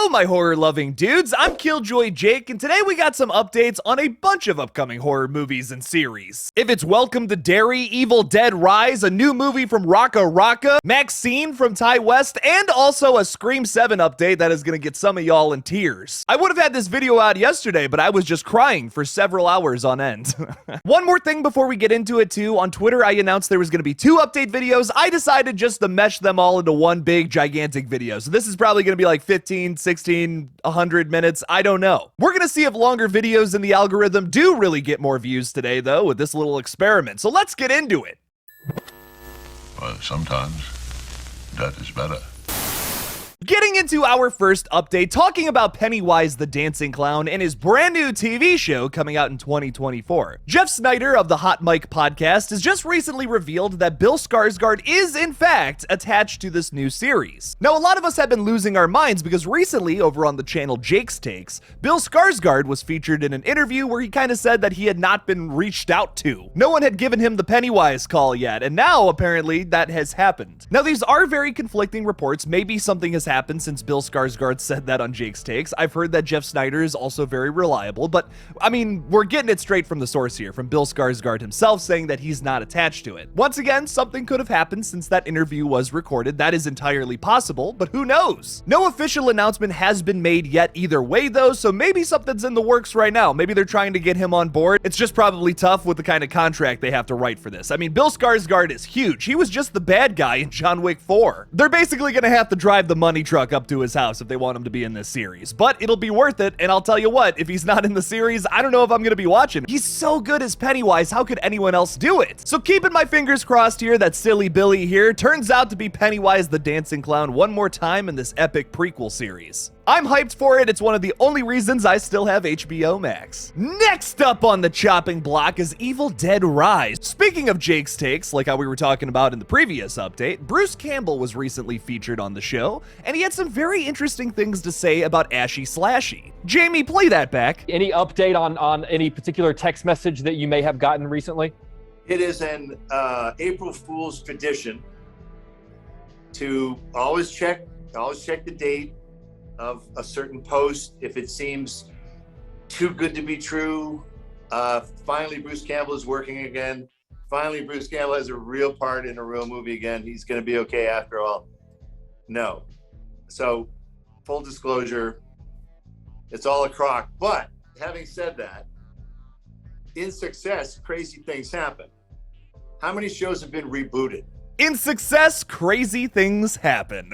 Hello, my horror-loving dudes. I'm Killjoy Jake, and today we got some updates on a bunch of upcoming horror movies and series. If it's Welcome to Derry, Evil Dead Rise, a new movie from Rocka Rocka, MaXXXine from Ty West, and also a Scream 7 update that is gonna get some of y'all in tears. I would have had this video out yesterday, but I was just crying for several hours on end. One more thing before we get into it too. On Twitter, I announced there was gonna be 2 update videos. I decided just to mesh them all into one big, gigantic video. So this is probably gonna be like 15, 16, 100 minutes. I don't know. We're gonna see if longer videos in the algorithm do really get more views today, though, with this little experiment. So let's get into it. Well, sometimes that is better. Getting into our first update, talking about Pennywise the Dancing Clown and his brand new TV show coming out in 2024. Jeff Snyder of the Hot Mic podcast has just recently revealed that Bill Skarsgård is, in fact, attached to this new series. Now, a lot of us have been losing our minds because recently, over on the channel Jake's Takes, Bill Skarsgård was featured in an interview where he kind of said that he had not been reached out to. No one had given him the Pennywise call yet, and now, apparently, that has happened. Now, these are very conflicting reports. Maybe something has happened since Bill Skarsgård said that on Jake's Takes. I've heard that Jeff Snyder is also very reliable, but I mean, we're getting it straight from the source here, from Bill Skarsgård himself saying that he's not attached to it. Once again, something could have happened since that interview was recorded. That is entirely possible, but who knows? No official announcement has been made yet either way though, so maybe something's in the works right now. Maybe they're trying to get him on board. It's just probably tough with the kind of contract they have to write for this. I mean, Bill Skarsgård is huge. He was just the bad guy in John Wick 4. They're basically gonna have to drive the money truck up to his house if they want him to be in this series, but it'll be worth it. And I'll tell you what, if he's not in the series, I don't know if I'm gonna be watching. He's so good as Pennywise. How could anyone else do it? So keeping my fingers crossed here that silly Billy here turns out to be Pennywise the Dancing Clown one more time in this epic prequel series. I'm hyped for it. It's one of the only reasons I still have HBO Max. Next up on the chopping block is Evil Dead Rise. Speaking of Jake's Takes, like how we were talking about in the previous update, Bruce Campbell was recently featured on the show, and he had some very interesting things to say about Ashy Slashy. Jamie, play that back. Any update on any particular text message that you may have gotten recently? It is an April Fool's tradition to always check the date of a certain post if it seems too good to be true. Finally, Bruce Campbell is working again. Finally, Bruce Campbell has a real part in a real movie again. He's going to be okay after all. No. So, full disclosure, it's all a crock. But having said that, in success, crazy things happen. How many shows have been rebooted? In success, crazy things happen.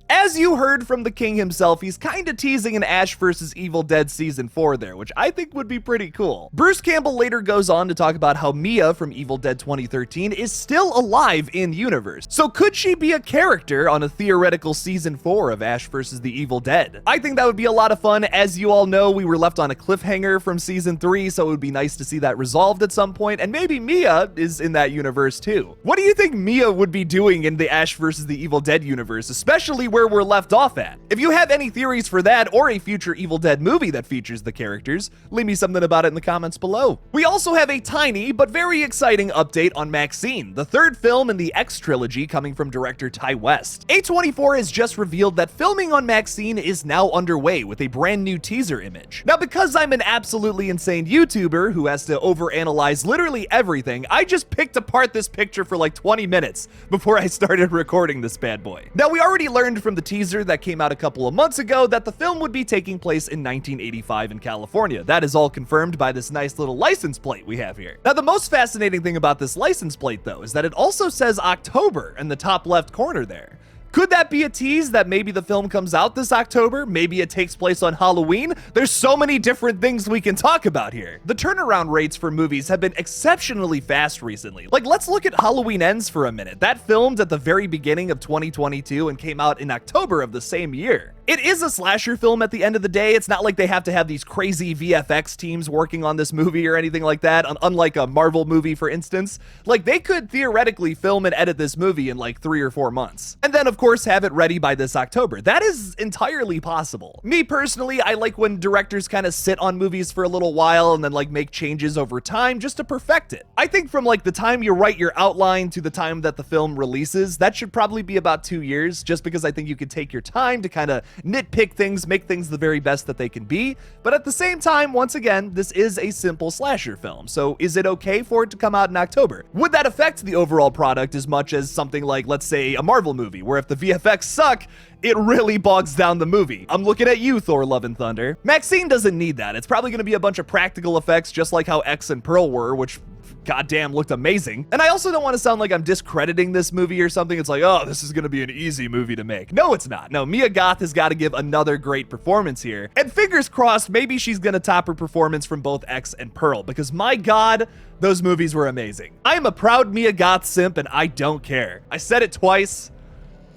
As you heard from the king himself, he's kinda teasing an Ash vs. Evil Dead Season 4 there, which I think would be pretty cool. Bruce Campbell later goes on to talk about how Mia from Evil Dead 2013 is still alive in universe. So could she be a character on a theoretical Season 4 of Ash vs. the Evil Dead? I think that would be a lot of fun. As you all know, we were left on a cliffhanger from Season 3, so it would be nice to see that resolved at some point, and maybe Mia is in that universe too. What do you think Mia would be doing in the Ash vs. the Evil Dead universe, especially where we're left off at? If you have any theories for that or a future Evil Dead movie that features the characters, leave me something about it in the comments below. We also have a tiny but very exciting update on MaXXXine, the 3rd film in the X trilogy coming from director Ty West. A24 has just revealed that filming on MaXXXine is now underway with a brand new teaser image. Now, because I'm an absolutely insane YouTuber who has to overanalyze literally everything, I just picked apart this picture for like 20 minutes before I started recording this bad boy. Now, we already learned from the teaser that came out a couple of months ago that the film would be taking place in 1985 in California. That is all confirmed by this nice little license plate we have here. Now, the most fascinating thing about this license plate, though, is that it also says October in the top left corner there. Could that be a tease that maybe the film comes out this October? Maybe it takes place on Halloween? There's so many different things we can talk about here. The turnaround rates for movies have been exceptionally fast recently. Like, let's look at Halloween Ends for a minute. That filmed at the very beginning of 2022 and came out in October of the same year. It is a slasher film at the end of the day. It's not like they have to have these crazy VFX teams working on this movie or anything like that, unlike a Marvel movie, for instance. Like, they could theoretically film and edit this movie in like 3 or 4 months. And then, of course have it ready by this October. That is entirely possible. Me personally, I like when directors kind of sit on movies for a little while and then like make changes over time just to perfect it. I think from like the time you write your outline to the time that the film releases, that should probably be about 2 years, just because I think you could take your time to kind of nitpick things, make things the very best that they can be. But at the same time, once again, this is a simple slasher film. So is it okay for it to come out in October? Would that affect the overall product as much as something like, let's say, a Marvel movie, where if the VFX suck, it really bogs down the movie? I'm looking at you, Thor Love and Thunder. MaXXXine doesn't need that. It's probably going to be a bunch of practical effects, just like how X and Pearl were, which goddamn looked amazing. And I also don't want to sound like I'm discrediting this movie or something. It's like, oh, this is going to be an easy movie to make. No, it's not. No, Mia Goth has got to give another great performance here. And fingers crossed, maybe she's going to top her performance from both X and Pearl, because my God, those movies were amazing. I am a proud Mia Goth simp, and I don't care. I said it twice,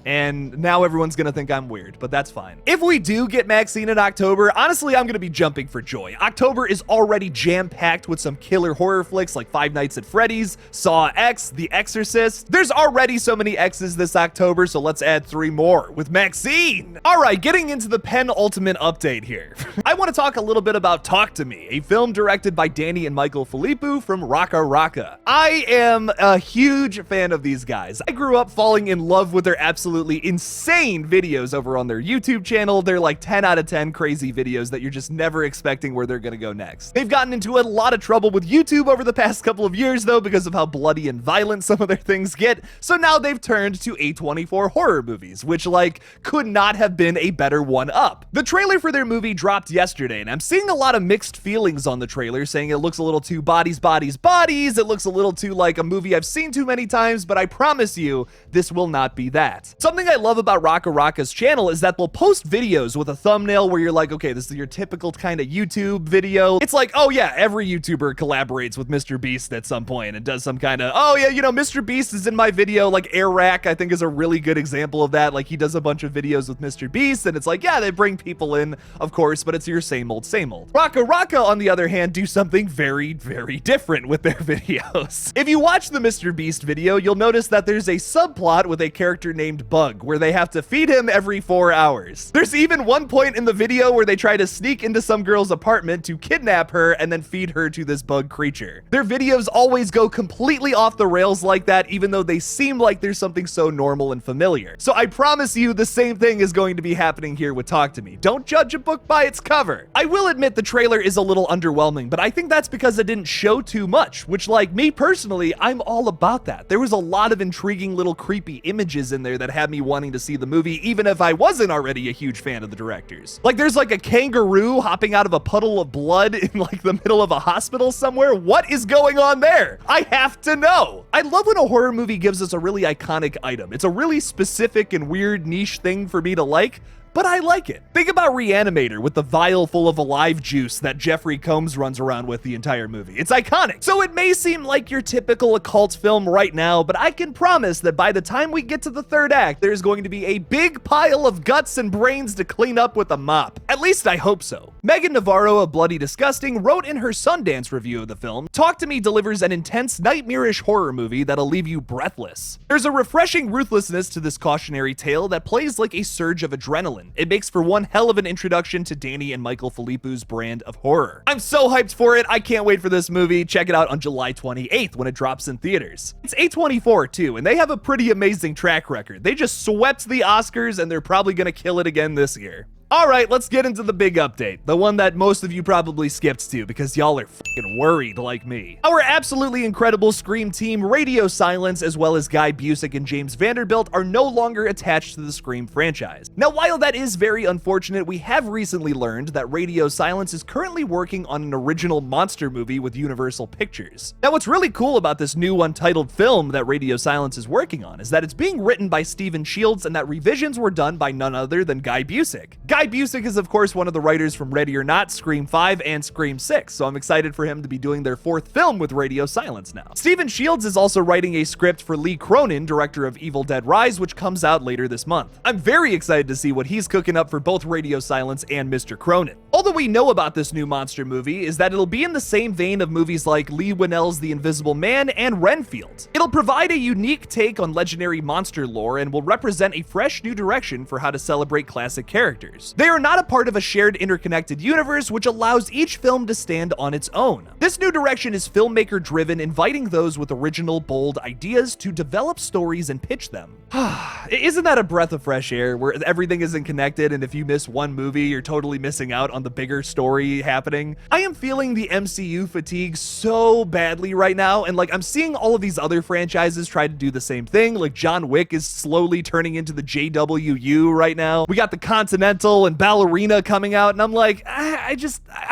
and now everyone's gonna think I'm weird, but that's fine. If we do get MaXXXine in October, honestly, I'm gonna be jumping for joy. October is already jam-packed with some killer horror flicks like Five Nights at Freddy's, Saw X, The Exorcist. There's already so many X's this October, so let's add 3 more with MaXXXine. All right, getting into the penultimate update here. I want to talk a little bit about Talk to Me, a film directed by Danny and Michael Philippou from Raka Raka. I am a huge fan of these guys. I grew up falling in love with their absolutely insane videos over on their YouTube channel. They're like 10 out of 10 crazy videos that you're just never expecting where they're gonna go next. They've gotten into a lot of trouble with YouTube over the past couple of years though, because of how bloody and violent some of their things get. So now they've turned to A24 horror movies, which like could not have been a better one up. The trailer for their movie dropped yesterday, and I'm seeing a lot of mixed feelings on the trailer, saying it looks a little too bodies, bodies, bodies. It looks a little too like a movie I've seen too many times, but I promise you, this will not be that. Something I love about Raka Raka's channel is that they'll post videos with a thumbnail where you're like, okay, this is your typical kind of YouTube video. It's like, oh yeah, every YouTuber collaborates with Mr. Beast at some point and does some kind of, oh yeah, you know, Mr. Beast is in my video. Like Airrack, I think, is a really good example of that. Like he does a bunch of videos with Mr. Beast, and it's like, yeah, they bring people in, of course, but it's your same old, same old. Raka Raka, on the other hand, do something very, very different with their videos. If you watch the Mr. Beast video, you'll notice that there's a subplot with a character named Bug, where they have to feed him every 4 hours. There's even one point in the video where they try to sneak into some girl's apartment to kidnap her and then feed her to this bug creature. Their videos always go completely off the rails like that, even though they seem like there's something so normal and familiar. So I promise you the same thing is going to be happening here with Talk to Me. Don't judge a book by its cover. I will admit the trailer is a little underwhelming, but I think that's because it didn't show too much, which, like me personally, I'm all about that. There was a lot of intriguing little creepy images in there that had me wanting to see the movie, even if I wasn't already a huge fan of the directors. Like there's like a kangaroo hopping out of a puddle of blood in like the middle of a hospital somewhere. What is going on there? I have to know. I love when a horror movie gives us a really iconic item. It's a really specific and weird niche thing for me to like, but I like it. Think about Reanimator with the vial full of alive juice that Jeffrey Combs runs around with the entire movie. It's iconic. So it may seem like your typical occult film right now, but I can promise that by the time we get to the 3rd act, there's going to be a big pile of guts and brains to clean up with a mop. At least I hope so. Megan Navarro of Bloody Disgusting wrote in her Sundance review of the film, Talk to Me delivers an intense, nightmarish horror movie that'll leave you breathless. There's a refreshing ruthlessness to this cautionary tale that plays like a surge of adrenaline. It makes for one hell of an introduction to Danny and Michael Philippou's brand of horror. I'm so hyped for it. I can't wait for this movie. Check it out on July 28th when it drops in theaters. It's A24 too, and they have a pretty amazing track record. They just swept the Oscars, and they're probably gonna kill it again this year. All right, let's get into the big update, the one that most of you probably skipped to because y'all are fucking worried like me. Our absolutely incredible Scream team, Radio Silence, as well as Guy Busick and James Vanderbilt, are no longer attached to the Scream franchise. Now, while that is very unfortunate, we have recently learned that Radio Silence is currently working on an original monster movie with Universal Pictures. Now, what's really cool about this new untitled film that Radio Silence is working on is that it's being written by Stephen Shields and that revisions were done by none other than Guy Busick. Guy Busick is, of course, one of the writers from Ready or Not, Scream 5, and Scream 6, so I'm excited for him to be doing their 4th film with Radio Silence now. Stephen Shields is also writing a script for Lee Cronin, director of Evil Dead Rise, which comes out later this month. I'm very excited to see what he's cooking up for both Radio Silence and Mr. Cronin. All that we know about this new monster movie is that it'll be in the same vein of movies like Lee Winnell's The Invisible Man and Renfield. It'll provide a unique take on legendary monster lore and will represent a fresh new direction for how to celebrate classic characters. They are not a part of a shared interconnected universe, which allows each film to stand on its own. This new direction is filmmaker driven, inviting those with original, bold ideas to develop stories and pitch them. Isn't that a breath of fresh air where everything isn't connected, and if you miss one movie, you're totally missing out on the bigger story happening? I am feeling the MCU fatigue so badly right now, and like I'm seeing all of these other franchises try to do the same thing. Like John Wick is slowly turning into the JWU right now. We got the Continental and Ballerina coming out, and I'm like, I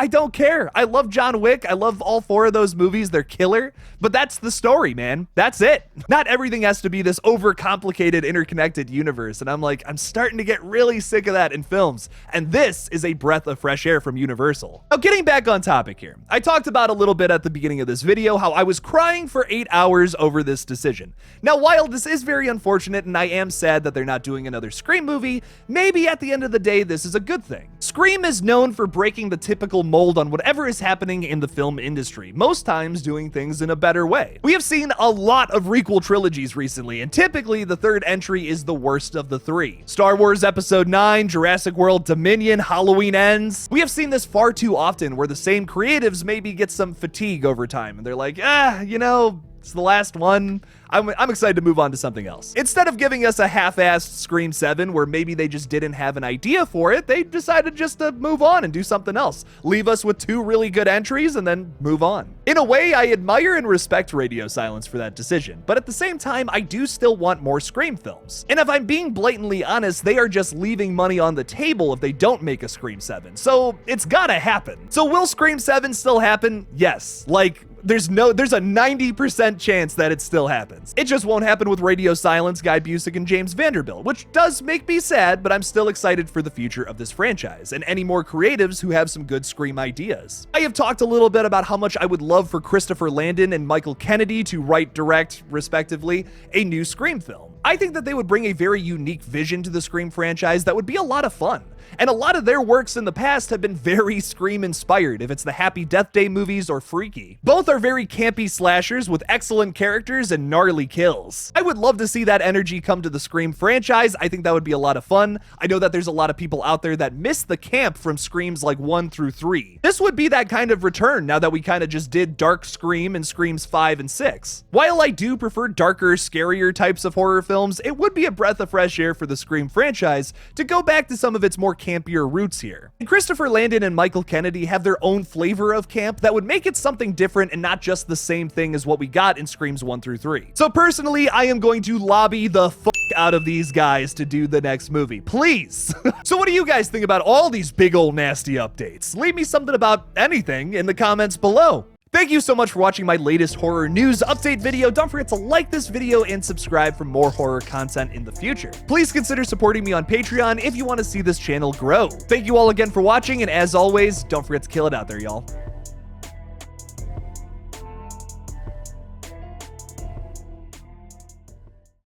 don't care. I love John Wick. I love all 4 of those movies. They're killer, but that's the story, man. That's it. Not everything has to be this overcomplicated, interconnected universe, and I'm like, I'm starting to get really sick of that in films, and this is a breath of fresh air from Universal. Now, getting back on topic here, I talked about a little bit at the beginning of this video how I was crying for 8 hours over this decision. Now, while this is very unfortunate and I am sad that they're not doing another Scream movie, maybe at the end of the day, this is a good thing. Scream is known for breaking the typical mold on whatever is happening in the film industry, most times doing things in a better way. We have seen a lot of requel trilogies recently, and typically the third entry is the worst of the 3. Star Wars Episode 9, Jurassic World Dominion, Halloween Ends. We have seen this far too often where the same creatives maybe get some fatigue over time, and they're like, you know, it's the last one. I'm excited to move on to something else. Instead of giving us a half-assed Scream 7 where maybe they just didn't have an idea for it, they decided just to move on and do something else. Leave us with 2 really good entries and then move on. In a way, I admire and respect Radio Silence for that decision, but at the same time, I do still want more Scream films. And if I'm being blatantly honest, they are just leaving money on the table if they don't make a Scream 7. So it's gotta happen. So will Scream 7 still happen? Yes. Like, there's a 90% chance that it still happens. It just won't happen with Radio Silence, Guy Busick, and James Vanderbilt, which does make me sad, but I'm still excited for the future of this franchise and any more creatives who have some good Scream ideas. I have talked a little bit about how much I would love for Christopher Landon and Michael Kennedy to write, direct, respectively, a new Scream film. I think that they would bring a very unique vision to the Scream franchise that would be a lot of fun. And a lot of their works in the past have been very Scream inspired, if it's the Happy Death Day movies or Freaky. Both are very campy slashers with excellent characters and gnarly kills. I would love to see that energy come to the Scream franchise. I think that would be a lot of fun. I know that there's a lot of people out there that miss the camp from Screams like 1 through 3. This would be that kind of return now that we kind of just did Dark Scream and Screams 5 and 6. While I do prefer darker, scarier types of horror films, it would be a breath of fresh air for the Scream franchise to go back to some of its more campier roots here. And Christopher Landon and Michael Kennedy have their own flavor of camp that would make it something different and not just the same thing as what we got in Screams 1 through 3. So personally, I am going to lobby the fuck out of these guys to do the next movie. Please. So what do you guys think about all these big old nasty updates? Leave me something about anything in the comments below. Thank you so much for watching my latest horror news update video. Don't forget to like this video and subscribe for more horror content in the future. Please consider supporting me on Patreon if you want to see this channel grow. Thank you all again for watching, and as always, don't forget to kill it out there, y'all.